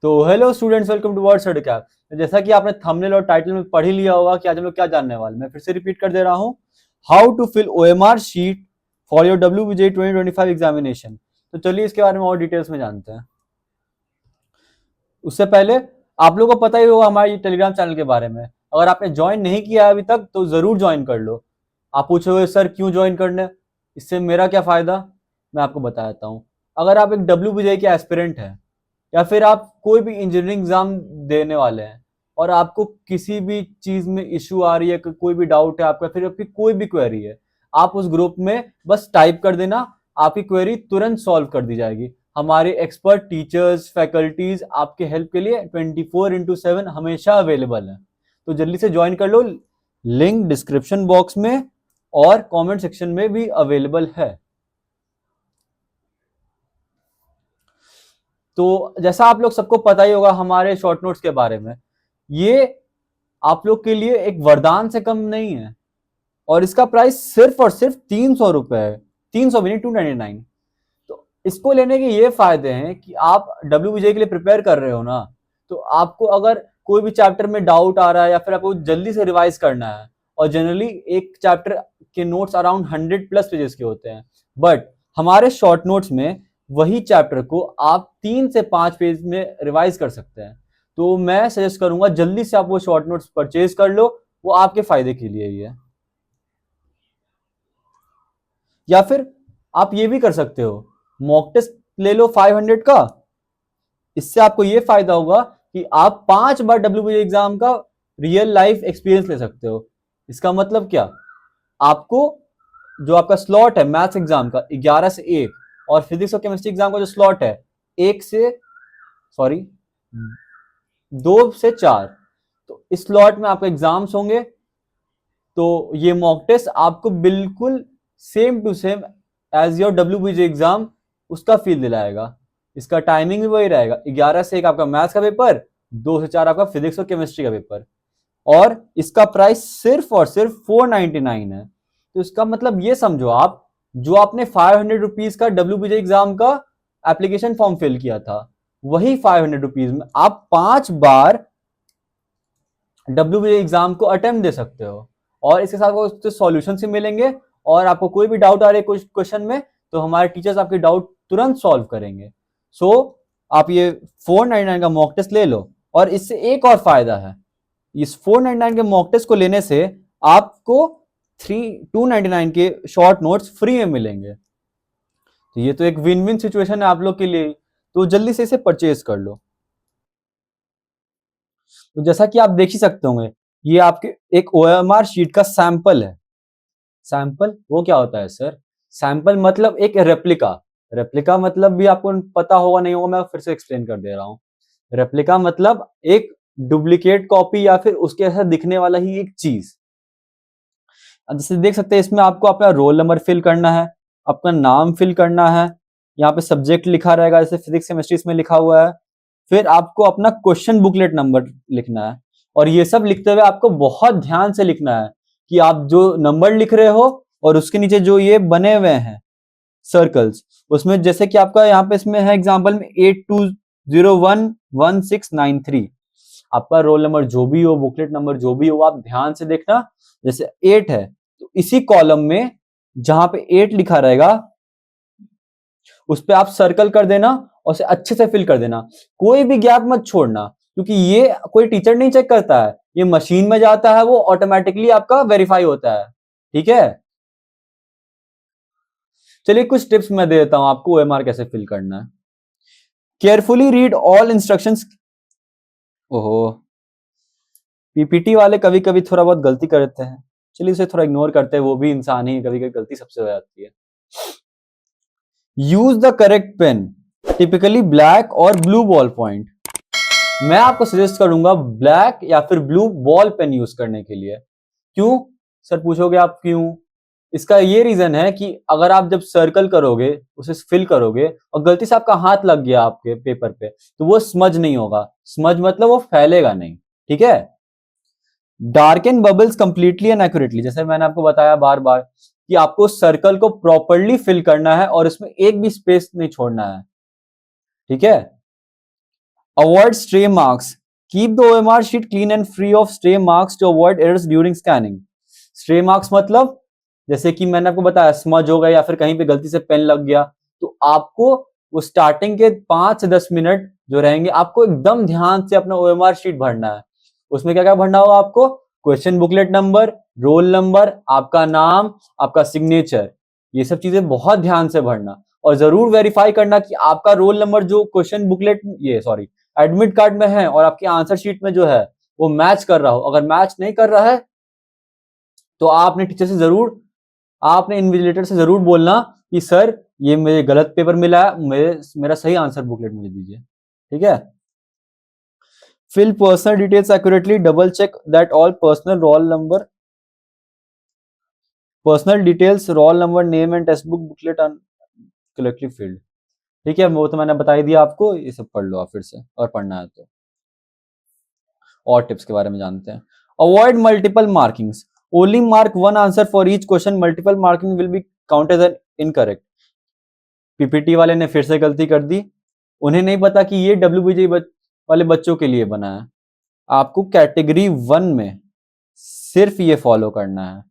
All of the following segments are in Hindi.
तो hello students, welcome to word certificate. तो जैसा कि आपने थंबनेल और टाइटल में पढ़ ही लिया होगा कि आज हम लोग क्या जानने वाले, मैं फिर से रिपीट कर दे रहा हूँ। How to fill OMR sheet for your WBJ 2025 examination. तो चलिए इसके बारे में और डिटेल्स में जानते हैं। उससे पहले आप लोगों को पता ही होगा हमारे टेलीग्राम चैनल के बारे में। अगर आपने ज्वाइन नहीं किया अभी तक तो जरूर ज्वाइन कर लो। आप पूछोगे सर क्यों ज्वाइन करने, इससे मेरा क्या फायदा, मैं आपको बता देता हूँ। अगर आप एक WBJ के एस्पिरेंट हैं या फिर आप कोई भी इंजीनियरिंग एग्जाम देने वाले हैं और आपको किसी भी चीज में इश्यू आ रही है, कोई भी डाउट है आपका, फिर आपकी कोई भी क्वेरी है, आप उस ग्रुप में बस टाइप कर देना, आपकी क्वेरी तुरंत सॉल्व कर दी जाएगी। हमारे एक्सपर्ट टीचर्स फैकल्टीज आपके हेल्प के लिए 24/7 हमेशा अवेलेबल है। तो जल्दी से ज्वाइन कर लो, लिंक डिस्क्रिप्शन बॉक्स में और कमेंट सेक्शन में भी अवेलेबल है। तो जैसा आप लोग सबको पता ही होगा हमारे शॉर्ट नोट्स के बारे में, ये आप लोग के लिए एक वरदान से कम नहीं है और इसका प्राइस सिर्फ और सिर्फ 300 रुपए है। 300 भी नहीं, 299। तो इसको लेने के ये फायदे हैं कि आप WBJ के लिए प्रिपेयर कर रहे हो ना, तो आपको अगर कोई भी चैप्टर में डाउट आ रहा है या फिर आपको जल्दी से रिवाइज करना है, और जनरली एक चैप्टर के नोट्स अराउंड 100+ पेजेस के होते हैं, बट हमारे शॉर्ट नोट्स में वही चैप्टर को आप 3 से 5 पेज में रिवाइज कर सकते हैं। तो मैं सजेस्ट करूंगा जल्दी से आप वो शॉर्ट नोट्स परचेज कर लो, वो आपके फायदे के लिए ही है। या फिर आप ये भी कर सकते हो, मॉक टेस्ट ले लो 500 का। इससे आपको ये फायदा होगा कि आप 5 बार WBJ एग्जाम का रियल लाइफ एक्सपीरियंस ले सकते हो। इसका मतलब क्या, आपको जो आपका स्लॉट है मैथ्स एग्जाम का 11 से 1 और फिजिक्स और केमिस्ट्री एग्जाम का जो स्लॉट है 1 से सॉरी 2 से 4, तो इस स्लॉट में आपके एग्जाम्स होंगे। तो ये मॉक टेस्ट आपको बिल्कुल same to same as your WBJ exam उसका फील दिलाएगा। इसका टाइमिंग भी वही रहेगा, 11 से 1 आपका मैथ्स का पेपर, 2 से 4 आपका फिजिक्स और केमिस्ट्री का पेपर, और इसका प्राइस सिर्फ और सिर्फ 499 है। तो इसका मतलब ये समझो, आप जो आपने 500 रुपीज का WBJ एग्जाम का एप्लीकेशन फॉर्म फिल किया था, वही 500 रुपीज में आप 5 बार WBJ एग्जाम को अटेम्प्ट दे सकते हो, और इसके साथ उसके सॉल्यूशन से मिलेंगे। और आपको कोई भी डाउट आ रहा है कुछ क्वेश्चन में, तो हमारे टीचर्स आपके डाउट तुरंत सॉल्व करेंगे। सो आप ये 499 का मॉक टेस्ट ले लो, और इससे एक और फायदा है, इस 499 के मॉक टेस्ट को लेने से आपको 299 के शॉर्ट नोट्स फ्री में मिलेंगे। तो ये तो एक विन विन सिचुएशन है आप लोग के लिए। तो जल्दी से इसे परचेज कर लो। तो जैसा कि आप देख ही सकते होंगे, ये आपके एक OMR शीट का सैंपल है। सैंपल वो क्या होता है सर? सैंपल मतलब एक रेप्लिका। रेप्लिका मतलब भी आपको पता होगा नहीं होगा, मैं फिर से एक्सप्लेन कर दे रहा हूँ। रेप्लिका मतलब एक डुप्लीकेट कॉपी या फिर उसके ऐसा दिखने वाला ही एक चीज। जैसे देख सकते हैं इसमें आपको अपना रोल नंबर फिल करना है, अपना नाम फिल करना है, यहाँ पे सब्जेक्ट लिखा रहेगा जैसे फिजिक्स केमिस्ट्री इसमें लिखा हुआ है, फिर आपको अपना क्वेश्चन बुकलेट नंबर लिखना है। और ये सब लिखते हुए आपको बहुत ध्यान से लिखना है कि आप जो नंबर लिख रहे हो और उसके नीचे जो ये बने हुए हैं सर्कल्स, उसमें जैसे कि आपका यहाँ पे इसमें है एग्जाम्पल में 82011693, आपका रोल नंबर जो भी हो, बुकलेट नंबर जो भी हो, आप ध्यान से देखना। जैसे 8 है तो इसी कॉलम में जहां पे 8 लिखा रहेगा उस पर आप सर्कल कर देना और उसे अच्छे से फिल कर देना, कोई भी गैप मत छोड़ना, क्योंकि ये कोई टीचर नहीं चेक करता है, ये मशीन में जाता है, वो ऑटोमेटिकली आपका वेरीफाई होता है। ठीक है, चलिए कुछ टिप्स मैं दे देता हूं आपको OMR कैसे फिल करना है। Carefully read all instructions. ओहो, PPT वाले कभी कभी थोड़ा बहुत गलती करते हैं, चलिए उसे थोड़ा इग्नोर करते हैं, वो भी इंसान ही, कभी कभी गलती सबसे हो जाती है। Use the correct pen, typically black और ब्लू बॉल पॉइंट। मैं आपको सजेस्ट करूंगा ब्लैक या फिर ब्लू बॉल पेन यूज करने के लिए। क्यों सर पूछोगे आप, क्यों? इसका ये रीजन है कि अगर आप जब सर्कल करोगे, उसे फिल करोगे और गलती से आपका हाथ लग गया आपके पेपर पे, तो वो स्मज नहीं होगा। स्मज मतलब वो फैलेगा नहीं। ठीक है, darken bubbles completely and accurately, जैसे मैंने आपको बताया बार बार कि आपको सर्कल को प्रॉपरली फिल करना है और इसमें एक भी स्पेस नहीं छोड़ना है। ठीक है, avoid stray marks, keep the OMR sheet clean and free of stray marks to avoid errors during scanning. Stray marks मतलब जैसे कि मैंने आपको बताया स्मज हो गया या फिर कहीं पे गलती से पेन लग गया, तो आपको वो स्टार्टिंग के 5 से 10 मिनट जो रहेंगे आपको एकदम ध्यान से अपना ओएमआर शीट भरना है। उसमें क्या क्या भरना होगा आपको? Question booklet number, roll number, आपका नाम, आपका सिग्नेचर, ये सब चीजें बहुत ध्यान से भरना और जरूर वेरीफाई करना कि आपका रोल नंबर जो क्वेश्चन बुकलेट ये सॉरी एडमिट कार्ड में है और आपकी आंसर शीट में जो है वो मैच कर रहा हो। अगर मैच नहीं कर रहा है तो आपने टीचर से जरूर, आपने इन्विजिलेटर से जरूर बोलना कि सर ये मुझे गलत पेपर मिला है, मेरा सही आंसर बुकलेट मुझे दीजिए। ठीक है। Fill personal details accurately, double check that all personal details, roll number, name and text book booklet are correctly filled. ठीक है, वो तो मैंने बता ही दिया आपको, ये सब पढ़ लो आप फिर से और पढ़ना है तो। और टिप्स के बारे में जानते हैं। Avoid multiple markings, only mark one answer for each question, multiple marking will be counted as incorrect. PPT वाले ने फिर से गलती कर दी, उन्हें नहीं पता कि ये डब्ल्यूबीजी वाले बच्चों के लिए बना है। आपको कैटेगरी 1 में सिर्फ ये फॉलो करना है,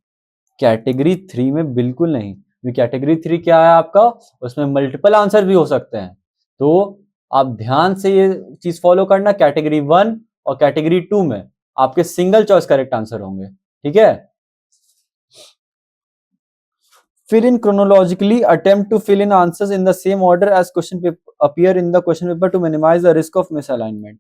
कैटेगरी 3 में बिल्कुल नहीं। कैटेगरी 3 क्या है आपका, उसमें मल्टीपल आंसर भी हो सकते हैं, तो आप ध्यान से ये चीज फॉलो करना। कैटेगरी 1 और कैटेगरी 2 में आपके सिंगल चॉइस करेक्ट आंसर होंगे। ठीक है। fill in chronologically, attempt to fill in answers in the same order as question paper appear in the question paper to minimize the risk of misalignment।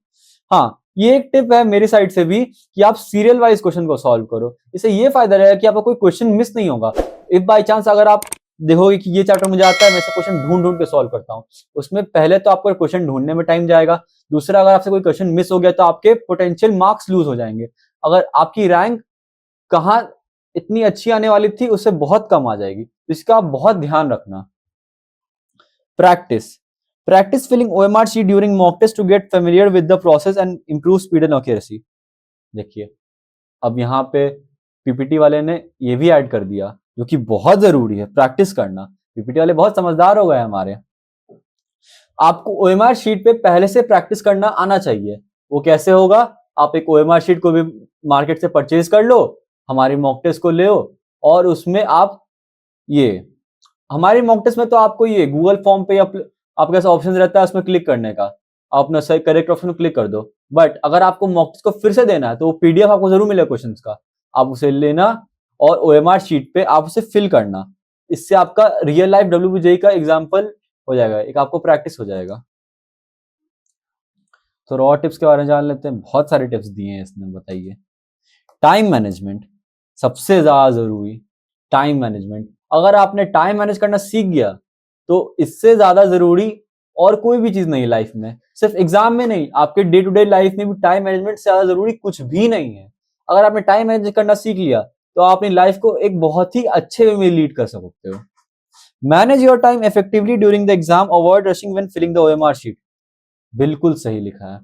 हाँ, ये एक टिप है मेरी साइड से भी कि आप सीरियल वाइज क्वेश्चन को सॉल्व करो। इससे ये फायदा रहेगा कि आपका कोई क्वेश्चन मिस नहीं होगा। इफ बाई चांस अगर आप देखोगे कि ये चैप्टर मुझे आता है, मैं से क्वेश्चन ढूंढ ढूंढ के सॉल्व करता हूँ, उसमें पहले तो आपको क्वेश्चन ढूंढने में टाइम जाएगा, दूसरा अगर आपसे कोई क्वेश्चन मिस हो गया तो आपके पोटेंशियल मार्क्स लूज हो जाएंगे। अगर आपकी रैंक कहाँ इतनी अच्छी आने वाली थी उससे बहुत कम आ जाएगी, तो इसका आप बहुत ध्यान रखना। Practice filling OMR sheet during mock test to get familiar with the process and improve speed and accuracy. देखिए अब यहाँ पे पीपीटी वाले ने ये भी ऐड कर दिया जो कि बहुत जरूरी है, प्रैक्टिस करना। पीपीटी वाले बहुत समझदार हो गए हमारे। आपको ओएमआर शीट पे पहले से प्रैक्टिस करना आना चाहिए। वो कैसे होगा? आप एक ओएमआर शीट को भी मार्केट से परचेज कर लो, हमारी मॉक टेस्ट को ले और उसमें आप ये हमारी मॉक टेस्ट में तो आपको ये गूगल फॉर्म पे आपके पास ऑप्शन रहता है उसमें क्लिक करने का, आप अपना सही करेक्ट ऑप्शन में क्लिक कर दो। बट अगर आपको मॉक टेस्ट को फिर से देना है तो वो पीडीएफ आपको जरूर मिलेगा क्वेश्चंस का, आप उसे लेना और ओएमआर शीट पे आप उसे फिल करना। इससे आपका रियल लाइफ डब्ल्यूबीजेई का एग्जाम्पल हो जाएगा, एक आपको प्रैक्टिस हो जाएगा। तो रॉ टिप्स के बारे में जान लेते हैं। बहुत सारे टिप्स दिए हैं इसने, बताइए। टाइम मैनेजमेंट सबसे ज्यादा जरूरी। टाइम मैनेजमेंट, अगर आपने टाइम मैनेज करना सीख गया तो इससे ज्यादा जरूरी और कोई भी चीज नहीं लाइफ में। सिर्फ एग्जाम में नहीं, आपके डे टू डे लाइफ में भी टाइम मैनेजमेंट से ज्यादा जरूरी कुछ भी नहीं है। अगर आपने टाइम मैनेज करना सीख लिया तो आप अपनी लाइफ को एक बहुत ही अच्छे वे में लीड कर सकते हो। Manage your time effectively during the exam, avoid rushing when filling the OMR sheet. बिल्कुल सही लिखा है।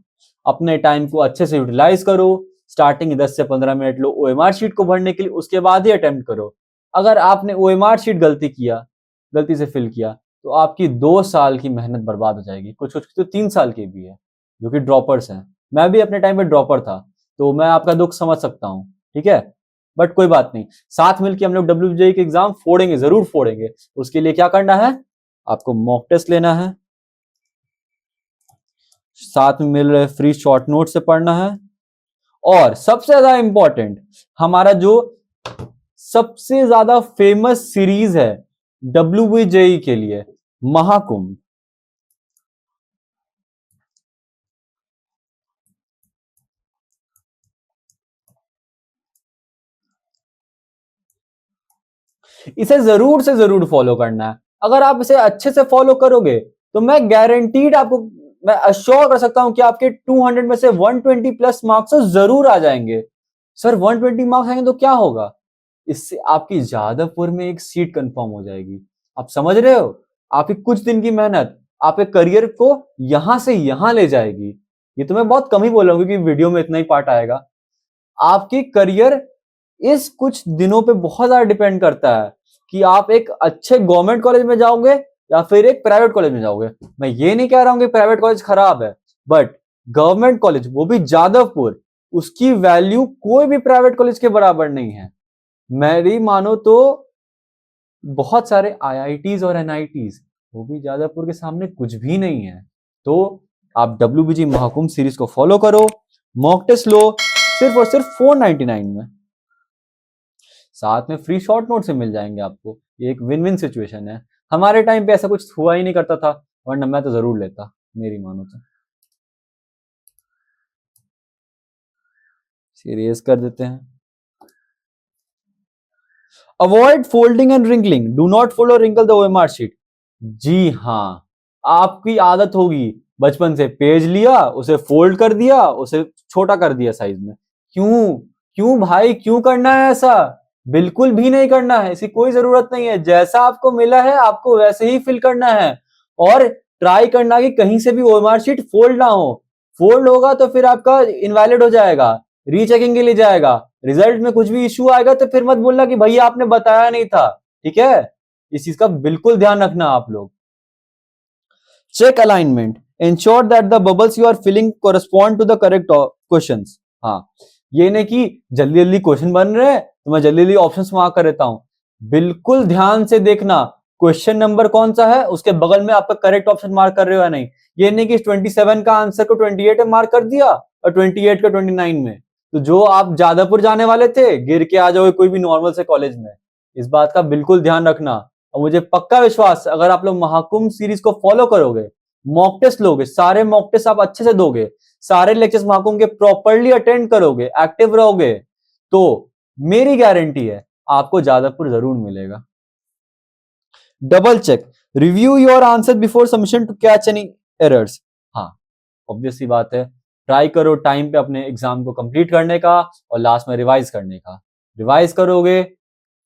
अपने टाइम को अच्छे से यूटिलाइज करो। स्टार्टिंग 10 से 15 मिनट लो ओएमआर शीट को भरने के लिए, उसके बाद ही अटेम्प्ट करो। अगर आपने ओएमआर शीट गलती से फिल किया तो आपकी 2 साल की मेहनत बर्बाद हो जाएगी। कुछ कुछ तो 3 साल की भी है जो कि ड्रॉपर्स हैं। मैं भी अपने टाइम पे ड्रॉपर था, तो मैं आपका दुख समझ सकता हूँ। ठीक है, बट कोई बात नहीं, साथ मिलकर हम लोग डब्ल्यूबीजेई के एग्जाम फोड़ेंगे, जरूर फोड़ेंगे। उसके लिए क्या करना है, आपको मॉक टेस्ट लेना है, साथ में मिल रहे फ्री शॉर्ट नोट से पढ़ना है, और सबसे ज्यादा इंपॉर्टेंट हमारा जो सबसे ज्यादा फेमस सीरीज है डब्ल्यूबीजेई के लिए, महाकुंभ। इसे जरूर से जरूर फॉलो करना है। अगर आप इसे अच्छे से फॉलो करोगे तो मैं गारंटीड आपको, मैं अश्योर कर सकता हूं कि आपके 200 में से 120 प्लस मार्क्स जरूर आ जाएंगे। सर 120 मार्क्स आएंगे तो क्या होगा? इससे आपकी जादवपुर में एक सीट कंफर्म हो जाएगी। आप समझ रहे हो? आपकी कुछ दिन की मेहनत आपके करियर को यहां से यहां ले जाएगी। ये तो मैं बहुत कम ही बोल रहा हूं क्योंकि वीडियो में इतना ही पार्ट आएगा। आपकी करियर इस कुछ दिनों पे बहुत ज्यादा डिपेंड करता है कि आप एक अच्छे गवर्नमेंट कॉलेज में जाओगे या फिर एक प्राइवेट कॉलेज में जाओगे। मैं ये नहीं कह रहा हूं कि प्राइवेट कॉलेज खराब है, बट गवर्नमेंट कॉलेज, वो भी जादवपुर, उसकी वैल्यू कोई भी प्राइवेट कॉलेज के बराबर नहीं है। मेरी मानो तो बहुत सारे आईआईटीज और एनआईटीज, वो भी जादवपुर के सामने कुछ भी नहीं है। तो आप डब्ल्यूबीजी महाकुंभ सीरीज को फॉलो करो, मॉक टेस्ट लो सिर्फ और सिर्फ 499 में, साथ में फ्री शॉर्ट नोट से मिल जाएंगे आपको। ये एक विन विन सिचुएशन है। हमारे टाइम पे ऐसा कुछ हुआ ही नहीं करता था, वरना मैं तो जरूर लेता, मेरी मानो तो। सीरियस कर देते हैं। Avoid folding and wrinkling, do not fold और रिंकल द ओएमआर शीट। जी हाँ, आपकी आदत होगी बचपन से, पेज लिया, उसे फोल्ड कर दिया, उसे छोटा कर दिया साइज में। क्यों? क्यों भाई, क्यों करना है ऐसा? बिल्कुल भी नहीं करना है, इसकी कोई जरूरत नहीं है। जैसा आपको मिला है आपको वैसे ही फिल करना है, और ट्राई करना कि कहीं से भी ओएमआर शीट फोल्ड ना हो। फोल्ड होगा तो फिर आपका इनवैलिड हो जाएगा, रीचेकिंग के लिए जाएगा, रिजल्ट में कुछ भी इश्यू आएगा तो फिर मत बोलना कि भैया आपने बताया नहीं था। ठीक है, इस चीज का बिल्कुल ध्यान रखना आप लोग। Check alignment, ensure that the bubbles you are filling correspond to the correct questions. हाँ, ये नहीं कि जल्दी जल्दी क्वेश्चन बन रहे हैं तो मैं जल्दी जल्दी ऑप्शंस मार्क कर देता हूं। बिल्कुल ध्यान से देखना क्वेश्चन नंबर कौन सा है, उसके बगल में आपका करेक्ट ऑप्शन मार्क कर रहे हो या नहीं। ये नहीं कि 27 का आंसर को 28 में मार्क कर दिया और 28 का 29 में, तो जो आप जादवपुर जाने वाले थे गिर के आ जाओगे कोई भी नॉर्मल से कॉलेज में। इस बात का बिल्कुल ध्यान रखना। और मुझे पक्का विश्वास, अगर आप लोग महाकुंभ सीरीज को फॉलो करोगे, मॉक टेस्ट लोगे, सारे मॉक टेस्ट आप अच्छे से दोगे, सारे लेक्चर्स महाकुंभ के प्रॉपरली अटेंड करोगे, एक्टिव रहोगे, तो मेरी गारंटी है आपको जादवपुर जरूर मिलेगा। Double check, review your answer before submission to catch any errors. हाँ, ऑब्वियस सी बात है, ट्राई करो टाइम पे अपने एग्जाम को कंप्लीट करने का और लास्ट में रिवाइज करने का। रिवाइज करोगे,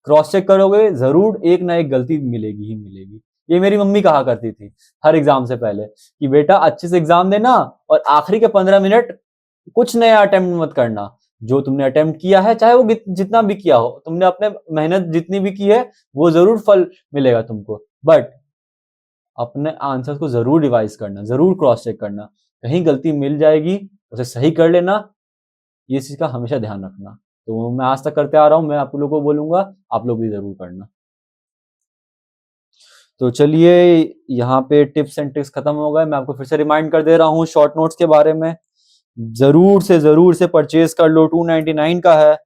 क्रॉस चेक करोगे, जरूर एक ना एक गलती मिलेगी ही मिलेगी। ये मेरी मम्मी कहा करती थी हर एग्जाम से पहले कि बेटा अच्छे से एग्जाम देना और आखिरी के 15 मिनट कुछ नया अटेम्प्ट मत करना। जो तुमने अटेम्प्ट किया है, चाहे वो जितना भी किया हो, तुमने अपने मेहनत जितनी भी की है वो जरूर फल मिलेगा तुमको, बट अपने आंसर को जरूर रिवाइज करना, जरूर क्रॉस चेक करना। कहीं गलती मिल जाएगी, उसे सही कर लेना, ये चीज का हमेशा ध्यान रखना। तो मैं आज तक करते आ रहा हूं, मैं आप लोगों को बोलूंगा आप लोग भी जरूर करना। तो चलिए, यहाँ पे टिप्स एंड ट्रिक्स खत्म हो गए। मैं आपको फिर से रिमाइंड कर दे रहा हूँ शॉर्ट नोट्स के बारे में। जरूर से परचेज कर लो, 299 का है।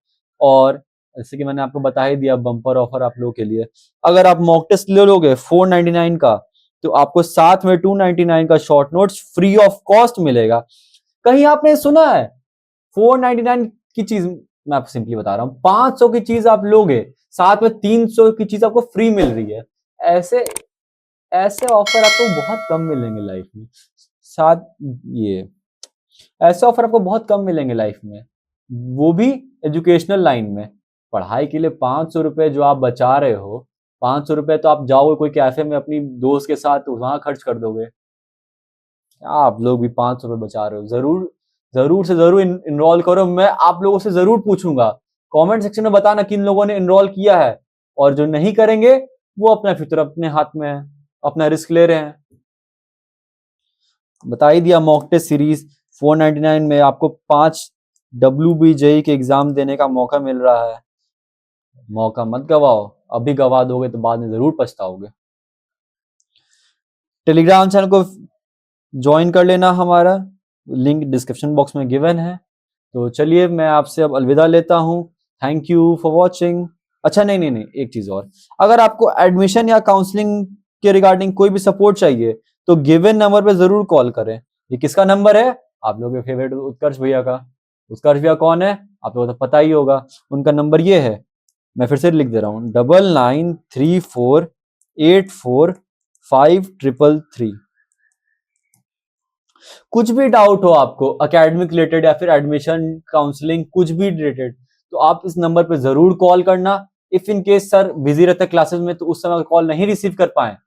और जैसे कि मैंने आपको बता ही दिया, बम्पर ऑफर आप लोगों के लिए, अगर आप मॉक टेस्ट ले लोगे 499 का, तो आपको साथ में 299 का short notes free of cost मिलेगा। कहीं आपने सुना है 499 की चीज? मैं आपको सिंपली बता रहा हूँ, 500 की चीज आप लोगे, साथ में 300 की चीज आपको फ्री मिल रही है। ऐसे ऐसे ऑफर आपको बहुत कम मिलेंगे लाइफ में। साथ ये ऐसे ऑफर आपको बहुत कम मिलेंगे लाइफ में, वो भी एजुकेशनल लाइन में। पढ़ाई के लिए 500 रुपए जो आप बचा रहे हो, 500 रुपए तो आप जाओगे कोई कैफे में अपनी दोस्त के साथ वहां खर्च कर दोगे। आप लोग भी 500 रुपए बचा रहे हो, जरूर जरूर से जरूर इनरोल करो। मैं आप लोगों से जरूर पूछूंगा, कमेंट सेक्शन में बताना किन लोगों ने इनरोल किया है, और जो नहीं करेंगे वो अपना फ्यूचर अपने हाथ में है, अपना रिस्क ले रहे हैं। बता ही दिया, मॉक टेस्ट सीरीज 499 में आपको 5 WBJE के एग्जाम देने का मौका मिल रहा है। मौका मत गवाओ, अभी गवा दोगे तो बाद में जरूर पछताओगे। टेलीग्राम चैनल को ज्वाइन कर लेना, हमारा लिंक डिस्क्रिप्शन बॉक्स में गिवन है। तो चलिए, मैं आपसे अब अलविदा लेता हूँ। Thank you for watching. अच्छा, नहीं, एक चीज और, अगर आपको एडमिशन या काउंसलिंग के रिगार्डिंग कोई भी सपोर्ट चाहिए तो गिवन नंबर पे जरूर कॉल करें। ये किसका नंबर है? आप लोगों के फेवरेट उत्कर्ष भैया का। उत्कर्ष भैया कौन है? आप लोगों को तो पता ही होगा। उनका नंबर ये है, मैं फिर से लिख दे रहा हूँ, 9934845333। कुछ भी डाउट हो आपको एकेडमिक रिलेटेड या फिर एडमिशन काउंसलिंग कुछ भी रिलेटेड, तो आप इस नंबर पे जरूर कॉल करना। If in case sir busy रहते क्लासेस में, तो उस समय कॉल नहीं रिसीव कर पाए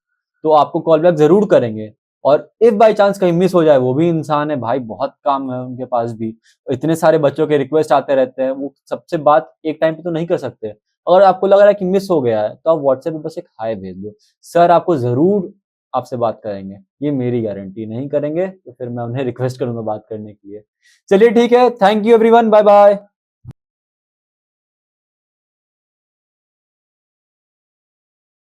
तो आपको कॉल बैक जरूर करेंगे। और इफ बाई चांस कहीं मिस हो जाए, वो भी इंसान है भाई, बहुत काम है उनके पास भी, इतने सारे बच्चों के रिक्वेस्ट आते रहते हैं, वो सबसे बात एक टाइम पे तो नहीं कर सकते। अगर आपको लग रहा है कि मिस हो गया है तो आप व्हाट्सएप पे बस एक हाय भेज दो, सर आपको जरूर आपसे बात करेंगे, ये मेरी गारंटी। नहीं करेंगे तो फिर मैं उन्हें रिक्वेस्ट करूंगा बात करने के लिए। चलिए ठीक है, thank you everyone, bye bye.